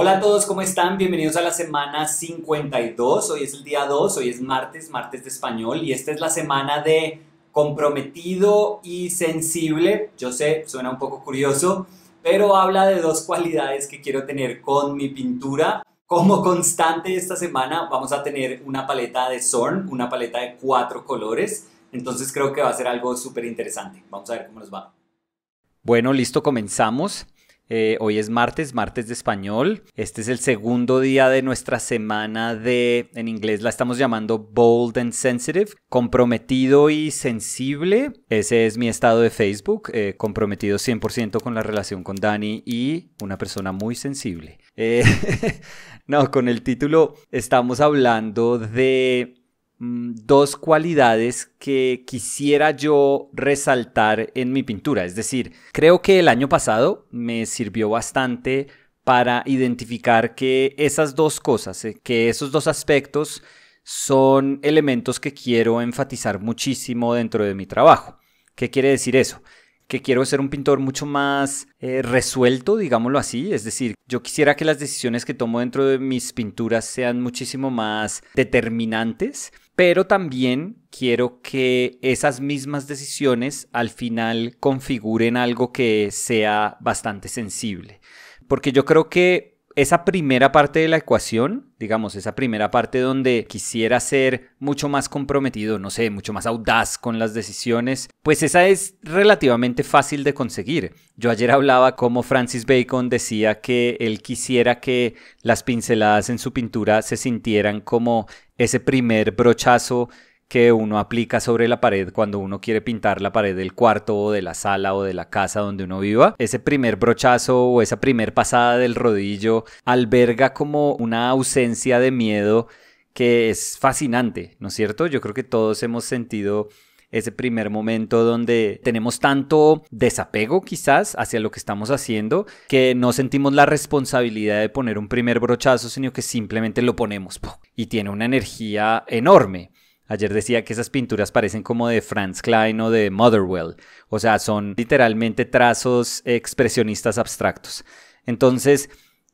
Hola a todos, ¿cómo están? Bienvenidos a la semana 52. Hoy es el día 2, hoy es martes, martes de español, y esta es la semana de comprometido y sensible. Yo sé, suena un poco curioso, pero habla de dos cualidades que quiero tener con mi pintura. Como constante esta semana vamos a tener una paleta de Zorn, una paleta de 4 colores, entonces creo que va a ser algo súper interesante. Vamos a ver cómo nos va. Bueno, listo, comenzamos. Hoy es martes, martes de español. Este es el segundo día de nuestra semana en inglés la estamos llamando Bold and Sensitive, comprometido y sensible. Ese es mi estado de Facebook, comprometido 100% con la relación con Dani y una persona muy sensible. No, con el título estamos hablando de dos cualidades que quisiera yo resaltar en mi pintura. Es decir, creo que el año pasado me sirvió bastante para identificar que esas dos cosas, que esos dos aspectos son elementos que quiero enfatizar muchísimo dentro de mi trabajo. ¿Qué quiere decir eso? Que quiero ser un pintor mucho más resuelto, digámoslo así. Es decir, yo quisiera que las decisiones que tomo dentro de mis pinturas sean muchísimo más determinantes, pero también quiero que esas mismas decisiones al final configuren algo que sea bastante sensible. Porque yo creo que esa primera parte de la ecuación, digamos, esa primera parte donde quisiera ser mucho más comprometido, no sé, mucho más audaz con las decisiones, pues esa es relativamente fácil de conseguir. Yo ayer hablaba como Francis Bacon decía que él quisiera que las pinceladas en su pintura se sintieran como ese primer brochazo que uno aplica sobre la pared cuando uno quiere pintar la pared del cuarto o de la sala o de la casa donde uno viva. Ese primer brochazo o esa primer pasada del rodillo alberga como una ausencia de miedo que es fascinante, ¿no es cierto? Yo creo que todos hemos sentido ese primer momento donde tenemos tanto desapego quizás hacia lo que estamos haciendo que no sentimos la responsabilidad de poner un primer brochazo, sino que simplemente lo ponemos ¡pum! Y tiene una energía enorme. Ayer decía que esas pinturas parecen como de Franz Klein o de Motherwell. O sea, son literalmente trazos expresionistas abstractos. Entonces,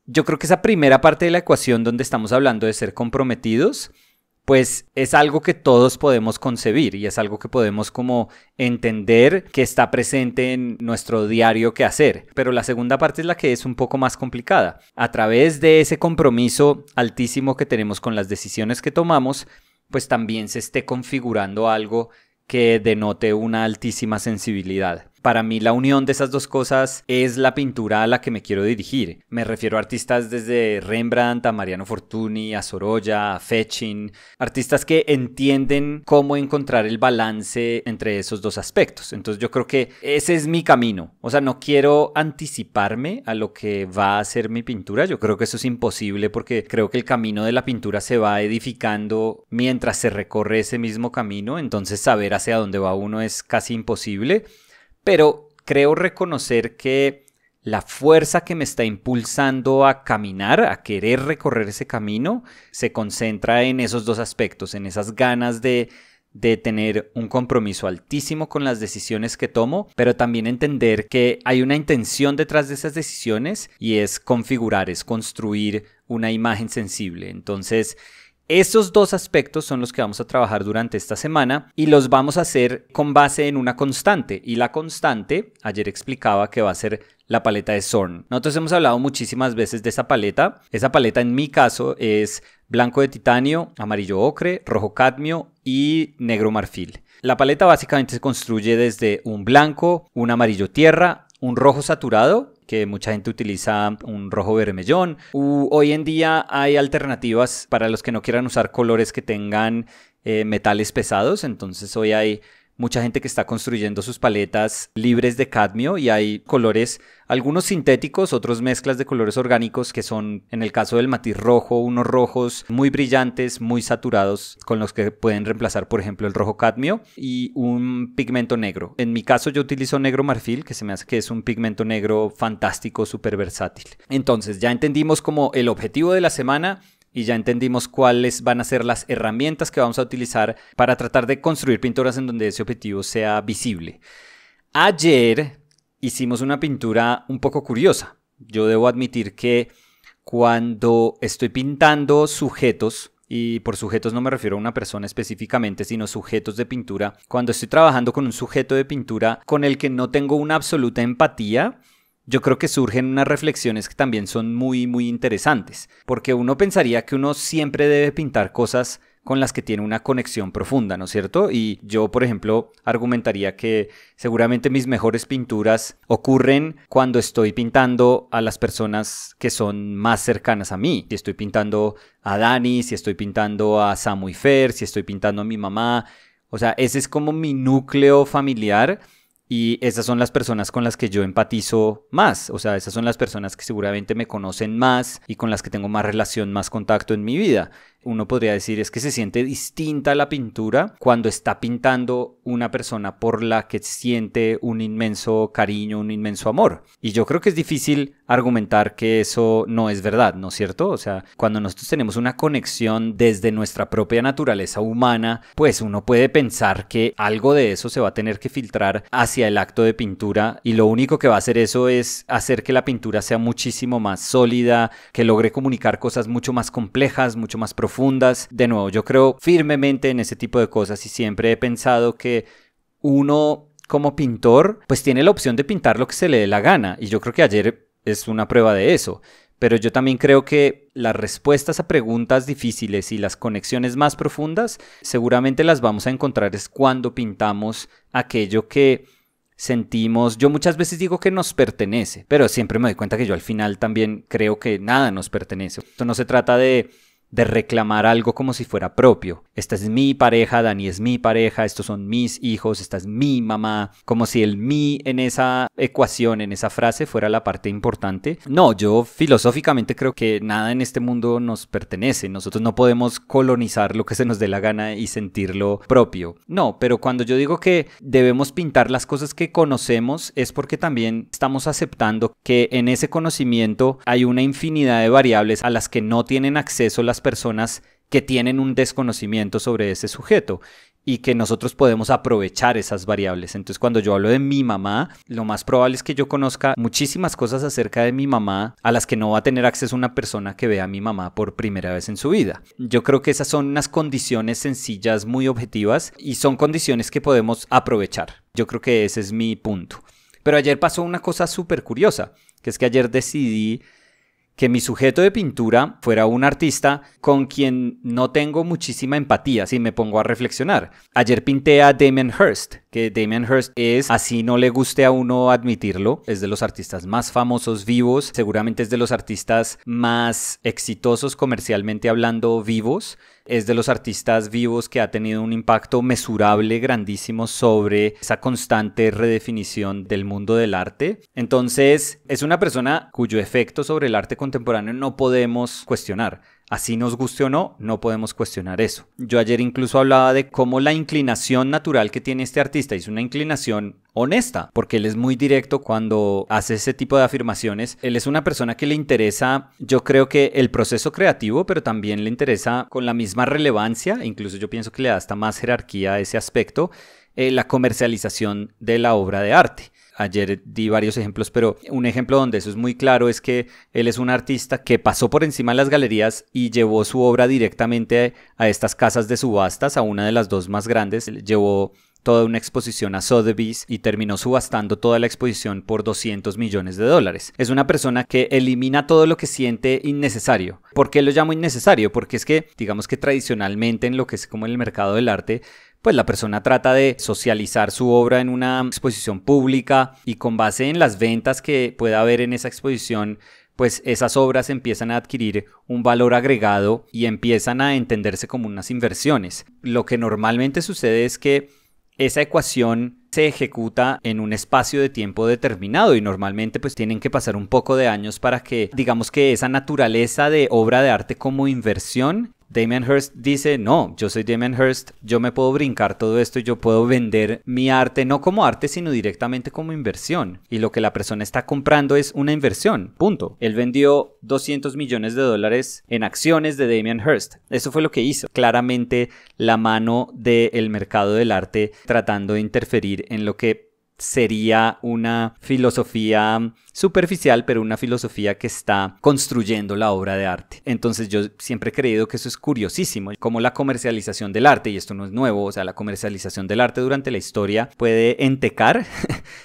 yo creo que esa primera parte de la ecuación donde estamos hablando de ser comprometidos, pues es algo que todos podemos concebir y es algo que podemos como entender que está presente en nuestro diario quehacer. Pero la segunda parte es la que es un poco más complicada. A través de ese compromiso altísimo que tenemos con las decisiones que tomamos, pues también se esté configurando algo que denote una altísima sensibilidad. Para mí la unión de esas dos cosas es la pintura a la que me quiero dirigir. Me refiero a artistas desde Rembrandt, a Mariano Fortuny, a Sorolla, a Fetching, artistas que entienden cómo encontrar el balance entre esos dos aspectos. Entonces yo creo que ese es mi camino. O sea, no quiero anticiparme a lo que va a ser mi pintura. Yo creo que eso es imposible porque creo que el camino de la pintura se va edificando mientras se recorre ese mismo camino. Entonces saber hacia dónde va uno es casi imposible. Pero creo reconocer que la fuerza que me está impulsando a caminar, a querer recorrer ese camino, se concentra en esos dos aspectos, en esas ganas de tener un compromiso altísimo con las decisiones que tomo, pero también entender que hay una intención detrás de esas decisiones y es configurar, es construir una imagen sensible. Entonces, esos dos aspectos son los que vamos a trabajar durante esta semana y los vamos a hacer con base en una constante. Y la constante, ayer explicaba que va a ser la paleta de Zorn. Nosotros hemos hablado muchísimas veces de esa paleta. Esa paleta en mi caso es blanco de titanio, amarillo ocre, rojo cadmio y negro marfil. La paleta básicamente se construye desde un blanco, un amarillo tierra, un rojo saturado, que mucha gente utiliza un rojo vermellón. Hoy en día hay alternativas para los que no quieran usar colores que tengan metales pesados. Entonces hoy hay mucha gente que está construyendo sus paletas libres de cadmio y hay colores, algunos sintéticos, otros mezclas de colores orgánicos que son, en el caso del matiz rojo, unos rojos muy brillantes, muy saturados, con los que pueden reemplazar, por ejemplo, el rojo cadmio y un pigmento negro. En mi caso yo utilizo negro marfil, que se me hace que es un pigmento negro fantástico, súper versátil. Entonces ya entendimos como el objetivo de la semana y ya entendimos cuáles van a ser las herramientas que vamos a utilizar para tratar de construir pinturas en donde ese objetivo sea visible. Ayer hicimos una pintura un poco curiosa. Yo debo admitir que cuando estoy pintando sujetos, y por sujetos no me refiero a una persona específicamente, sino sujetos de pintura. Cuando estoy trabajando con un sujeto de pintura con el que no tengo una absoluta empatía, yo creo que surgen unas reflexiones que también son muy, muy interesantes. Porque uno pensaría que uno siempre debe pintar cosas con las que tiene una conexión profunda, ¿no es cierto? Y yo, por ejemplo, argumentaría que seguramente mis mejores pinturas ocurren cuando estoy pintando a las personas que son más cercanas a mí. Si estoy pintando a Dani, si estoy pintando a Samu y Fer, si estoy pintando a mi mamá. O sea, ese es como mi núcleo familiar. Y esas son las personas con las que yo empatizo más, o sea, esas son las personas que seguramente me conocen más y con las que tengo más relación, más contacto en mi vida. Uno podría decir es que se siente distinta la pintura cuando está pintando una persona por la que siente un inmenso cariño, un inmenso amor. Y yo creo que es difícil argumentar que eso no es verdad, ¿no es cierto? O sea, cuando nosotros tenemos una conexión desde nuestra propia naturaleza humana, pues uno puede pensar que algo de eso se va a tener que filtrar hacia el acto de pintura y lo único que va a hacer eso es hacer que la pintura sea muchísimo más sólida, que logre comunicar cosas mucho más complejas, mucho más profundas. De nuevo, yo creo firmemente en ese tipo de cosas y siempre he pensado que uno como pintor pues tiene la opción de pintar lo que se le dé la gana y yo creo que ayer es una prueba de eso. Pero yo también creo que las respuestas a preguntas difíciles y las conexiones más profundas seguramente las vamos a encontrar es cuando pintamos aquello que sentimos. Yo muchas veces digo que nos pertenece, pero siempre me doy cuenta que yo al final también creo que nada nos pertenece. Esto no se trata de reclamar algo como si fuera propio. Esta es mi pareja, Dani es mi pareja, estos son mis hijos, esta es mi mamá, como si el mí en esa ecuación, en esa frase fuera la parte importante. No, yo filosóficamente creo que nada en este mundo nos pertenece. Nosotros no podemos colonizar lo que se nos dé la gana y sentirlo propio. No, pero cuando yo digo que debemos pintar las cosas que conocemos es porque también estamos aceptando que en ese conocimiento hay una infinidad de variables a las que no tienen acceso las personas que tienen un desconocimiento sobre ese sujeto y que nosotros podemos aprovechar esas variables. Entonces, cuando yo hablo de mi mamá, lo más probable es que yo conozca muchísimas cosas acerca de mi mamá a las que no va a tener acceso una persona que vea a mi mamá por primera vez en su vida. Yo creo que esas son unas condiciones sencillas, muy objetivas y son condiciones que podemos aprovechar. Yo creo que ese es mi punto. Pero ayer pasó una cosa súper curiosa, que es que ayer decidí que mi sujeto de pintura fuera un artista con quien no tengo muchísima empatía si me pongo a reflexionar. Ayer pinté a Damien Hirst, que Damien Hirst es, así no le guste a uno admitirlo, es de los artistas más famosos vivos, seguramente es de los artistas más exitosos comercialmente hablando vivos. Es de los artistas vivos que ha tenido un impacto mesurable, grandísimo sobre esa constante redefinición del mundo del arte. Entonces, es una persona cuyo efecto sobre el arte contemporáneo no podemos cuestionar. Así nos guste o no, no podemos cuestionar eso. Yo ayer incluso hablaba de cómo la inclinación natural que tiene este artista es una inclinación honesta, porque él es muy directo cuando hace ese tipo de afirmaciones. Él es una persona que le interesa, yo creo que el proceso creativo, pero también le interesa con la misma relevancia, incluso yo pienso que le da hasta más jerarquía a ese aspecto, la comercialización de la obra de arte. Ayer di varios ejemplos, pero un ejemplo donde eso es muy claro es que él es un artista que pasó por encima de las galerías y llevó su obra directamente a estas casas de subastas, a una de las dos más grandes. Llevó toda una exposición a Sotheby's y terminó subastando toda la exposición por $200 millones. Es una persona que elimina todo lo que siente innecesario. ¿Por qué lo llamo innecesario? Porque es que, digamos que tradicionalmente en lo que es como el mercado del arte, pues la persona trata de socializar su obra en una exposición pública y con base en las ventas que pueda haber en esa exposición, pues esas obras empiezan a adquirir un valor agregado y empiezan a entenderse como unas inversiones. Lo que normalmente sucede es que esa ecuación se ejecuta en un espacio de tiempo determinado y normalmente pues tienen que pasar un poco de años para que digamos que esa naturaleza de obra de arte como inversión. Damien Hirst dice, no, yo soy Damien Hirst, yo me puedo brincar todo esto y yo puedo vender mi arte no como arte sino directamente como inversión y lo que la persona está comprando es una inversión, punto. Él vendió $200 millones en acciones de Damien Hirst. Eso fue lo que hizo. Claramente la mano del mercado del arte tratando de interferir en lo que sería una filosofía superficial, pero una filosofía que está construyendo la obra de arte. Entonces yo siempre he creído que eso es curiosísimo, como la comercialización del arte, y esto no es nuevo, o sea, la comercialización del arte durante la historia puede entecar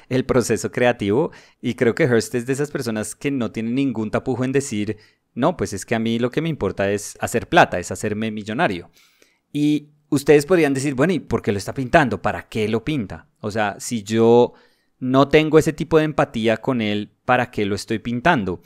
el proceso creativo, y creo que Hearst es de esas personas que no tienen ningún tapujo en decir, no, pues es que a mí lo que me importa es hacer plata, es hacerme millonario. Y ustedes podrían decir, bueno, ¿y por qué lo está pintando? ¿Para qué lo pinta? O sea, si yo no tengo ese tipo de empatía con él, ¿para qué lo estoy pintando?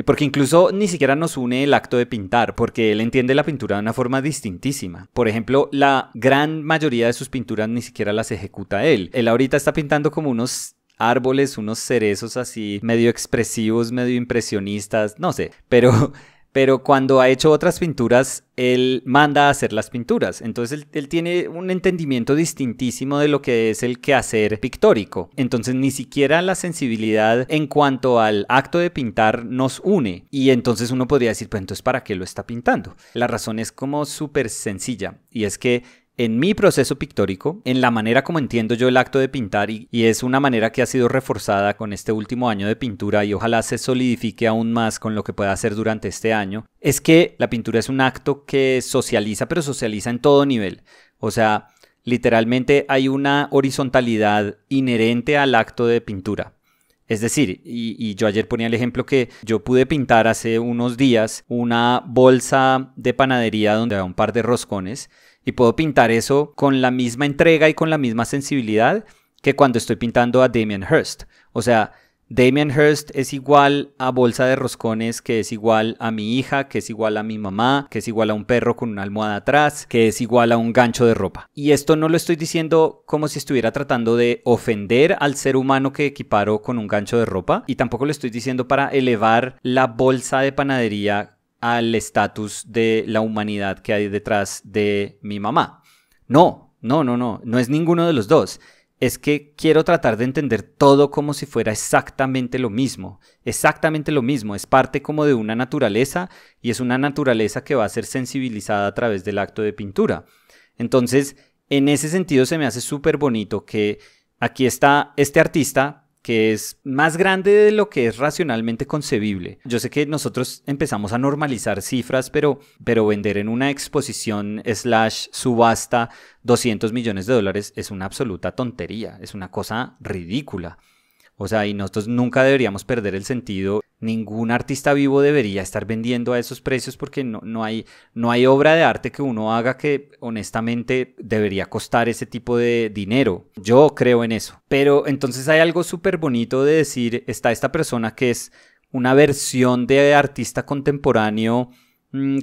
Porque incluso ni siquiera nos une el acto de pintar, porque él entiende la pintura de una forma distintísima. Por ejemplo, la gran mayoría de sus pinturas ni siquiera las ejecuta él. Él ahorita está pintando como unos árboles, unos cerezos así, medio expresivos, medio impresionistas, no sé, pero cuando ha hecho otras pinturas, él manda a hacer las pinturas. Entonces él tiene un entendimiento distintísimo de lo que es el quehacer pictórico. Entonces ni siquiera la sensibilidad en cuanto al acto de pintar nos une. Y entonces uno podría decir, pues entonces ¿para qué lo está pintando? La razón es como súper sencilla, y es que en mi proceso pictórico, en la manera como entiendo yo el acto de pintar, y es una manera que ha sido reforzada con este último año de pintura y ojalá se solidifique aún más con lo que pueda hacer durante este año, es que la pintura es un acto que socializa, pero socializa en todo nivel. O sea, literalmente hay una horizontalidad inherente al acto de pintura. Es decir, y yo ayer ponía el ejemplo que yo pude pintar hace unos días una bolsa de panadería donde había un par de roscones, y puedo pintar eso con la misma entrega y con la misma sensibilidad que cuando estoy pintando a Damien Hirst. O sea, Damien Hirst es igual a bolsa de roscones, que es igual a mi hija, que es igual a mi mamá, que es igual a un perro con una almohada atrás, que es igual a un gancho de ropa. Y esto no lo estoy diciendo como si estuviera tratando de ofender al ser humano que equiparo con un gancho de ropa, y tampoco lo estoy diciendo para elevar la bolsa de panadería al estatus de la humanidad que hay detrás de mi mamá. No es ninguno de los dos. Es que quiero tratar de entender todo como si fuera exactamente lo mismo. Exactamente lo mismo. Es parte como de una naturaleza, y es una naturaleza que va a ser sensibilizada a través del acto de pintura. Entonces, en ese sentido se me hace súper bonito que aquí está este artista que es más grande de lo que es racionalmente concebible. Yo sé que nosotros empezamos a normalizar cifras, pero vender en una exposición / subasta $200 millones es una absoluta tontería, es una cosa ridícula. O sea, y nosotros nunca deberíamos perder el sentido. Ningún artista vivo debería estar vendiendo a esos precios, porque no hay obra de arte que uno haga que honestamente debería costar ese tipo de dinero. Yo creo en eso. Pero entonces hay algo súper bonito de decir, está esta persona que es una versión de artista contemporáneo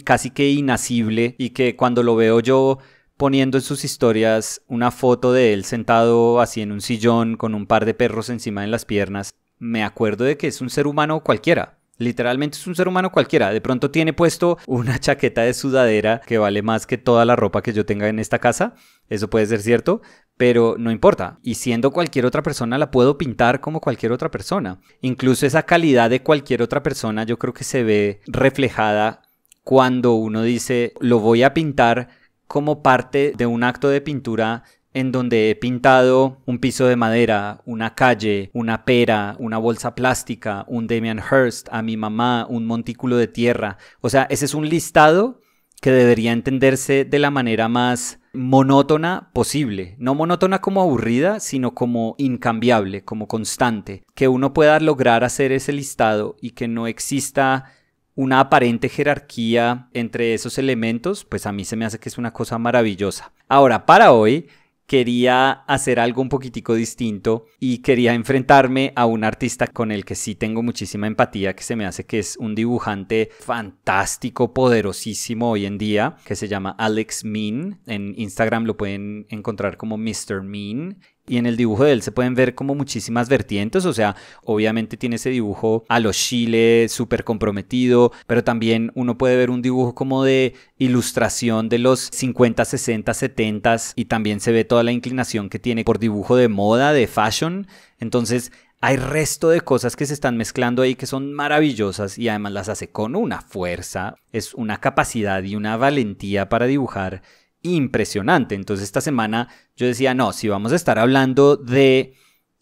casi que inasible, y que cuando lo veo yo poniendo en sus historias una foto de él sentado así en un sillón con un par de perros encima de las piernas, me acuerdo de que es un ser humano cualquiera. Literalmente es un ser humano cualquiera. De pronto tiene puesto una chaqueta de sudadera que vale más que toda la ropa que yo tenga en esta casa. Eso puede ser cierto, pero no importa. Y siendo cualquier otra persona, la puedo pintar como cualquier otra persona. Incluso esa calidad de cualquier otra persona yo creo que se ve reflejada cuando uno dice, lo voy a pintar como parte de un acto de pintura en donde he pintado un piso de madera, una calle, una pera, una bolsa plástica, un Damien Hirst, a mi mamá, un montículo de tierra. O sea, ese es un listado que debería entenderse de la manera más monótona posible. No monótona como aburrida, sino como incambiable, como constante. Que uno pueda lograr hacer ese listado y que no exista una aparente jerarquía entre esos elementos, pues a mí se me hace que es una cosa maravillosa. Ahora, para hoy quería hacer algo un poquitico distinto y quería enfrentarme a un artista con el que sí tengo muchísima empatía, que se me hace que es un dibujante fantástico, poderosísimo hoy en día, que se llama Alex Min. En Instagram lo pueden encontrar como Mr. Min. Y en el dibujo de él se pueden ver como muchísimas vertientes, o sea, obviamente tiene ese dibujo a lo Chile, súper comprometido, pero también uno puede ver un dibujo como de ilustración de los 50, 60, 70 y también se ve toda la inclinación que tiene por dibujo de moda, de fashion. Entonces hay resto de cosas que se están mezclando ahí que son maravillosas y además las hace con una fuerza, es una capacidad y una valentía para dibujar impresionante. Entonces esta semana yo decía, no, si vamos a estar hablando de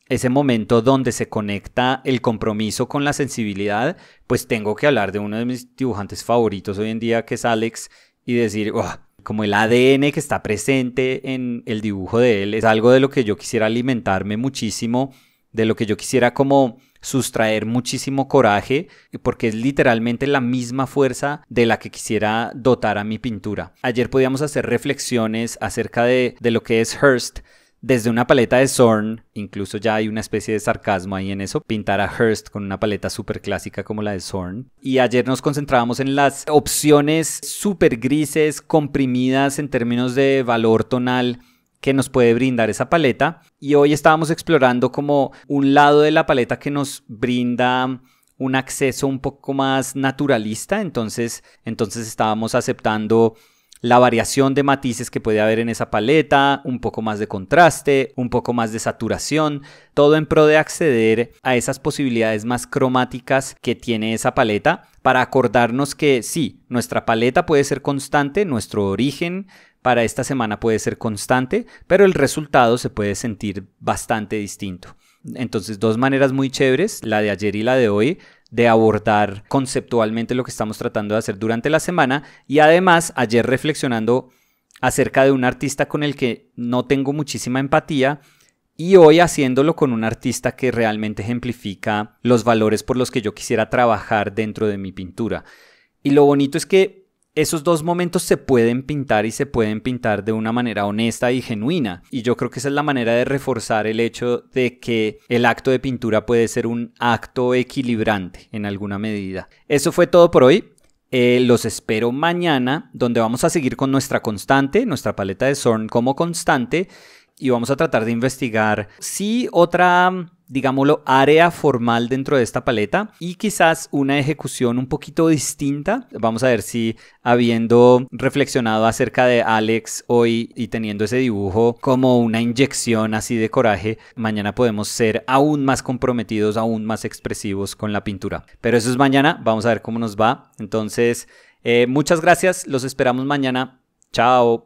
ese momento donde se conecta el compromiso con la sensibilidad, pues tengo que hablar de uno de mis dibujantes favoritos hoy en día, que es Alex, y decir, como el ADN que está presente en el dibujo de él es algo de lo que yo quisiera alimentarme muchísimo, de lo que yo quisiera como sustraer muchísimo coraje, porque es literalmente la misma fuerza de la que quisiera dotar a mi pintura. Ayer podíamos hacer reflexiones acerca de lo que es Hirst desde una paleta de Zorn, incluso ya hay una especie de sarcasmo ahí en eso, pintar a Hirst con una paleta súper clásica como la de Zorn. Y ayer nos concentrábamos en las opciones súper grises, comprimidas en términos de valor tonal que nos puede brindar esa paleta, y hoy estábamos explorando como un lado de la paleta que nos brinda un acceso un poco más naturalista. Entonces estábamos aceptando la variación de matices que puede haber en esa paleta, un poco más de contraste, un poco más de saturación, todo en pro de acceder a esas posibilidades más cromáticas que tiene esa paleta, para acordarnos que sí, nuestra paleta puede ser constante, nuestro origen para esta semana puede ser constante, pero el resultado se puede sentir bastante distinto. Entonces, dos maneras muy chéveres, la de ayer y la de hoy, de abordar conceptualmente lo que estamos tratando de hacer durante la semana, y además ayer reflexionando acerca de un artista con el que no tengo muchísima empatía, y hoy haciéndolo con un artista que realmente ejemplifica los valores por los que yo quisiera trabajar dentro de mi pintura. Y lo bonito es que esos dos momentos se pueden pintar, y se pueden pintar de una manera honesta y genuina. Y yo creo que esa es la manera de reforzar el hecho de que el acto de pintura puede ser un acto equilibrante en alguna medida. Eso fue todo por hoy. Los espero mañana, donde vamos a seguir con nuestra constante, nuestra paleta de Zorn como constante, y vamos a tratar de investigar otra, digámoslo, área formal dentro de esta paleta, y quizás una ejecución un poquito distinta. Vamos a ver si, habiendo reflexionado acerca de Alex hoy y teniendo ese dibujo como una inyección así de coraje, mañana podemos ser aún más comprometidos, aún más expresivos con la pintura. Pero eso es mañana, vamos a ver cómo nos va. Entonces, muchas gracias, los esperamos mañana. Chao.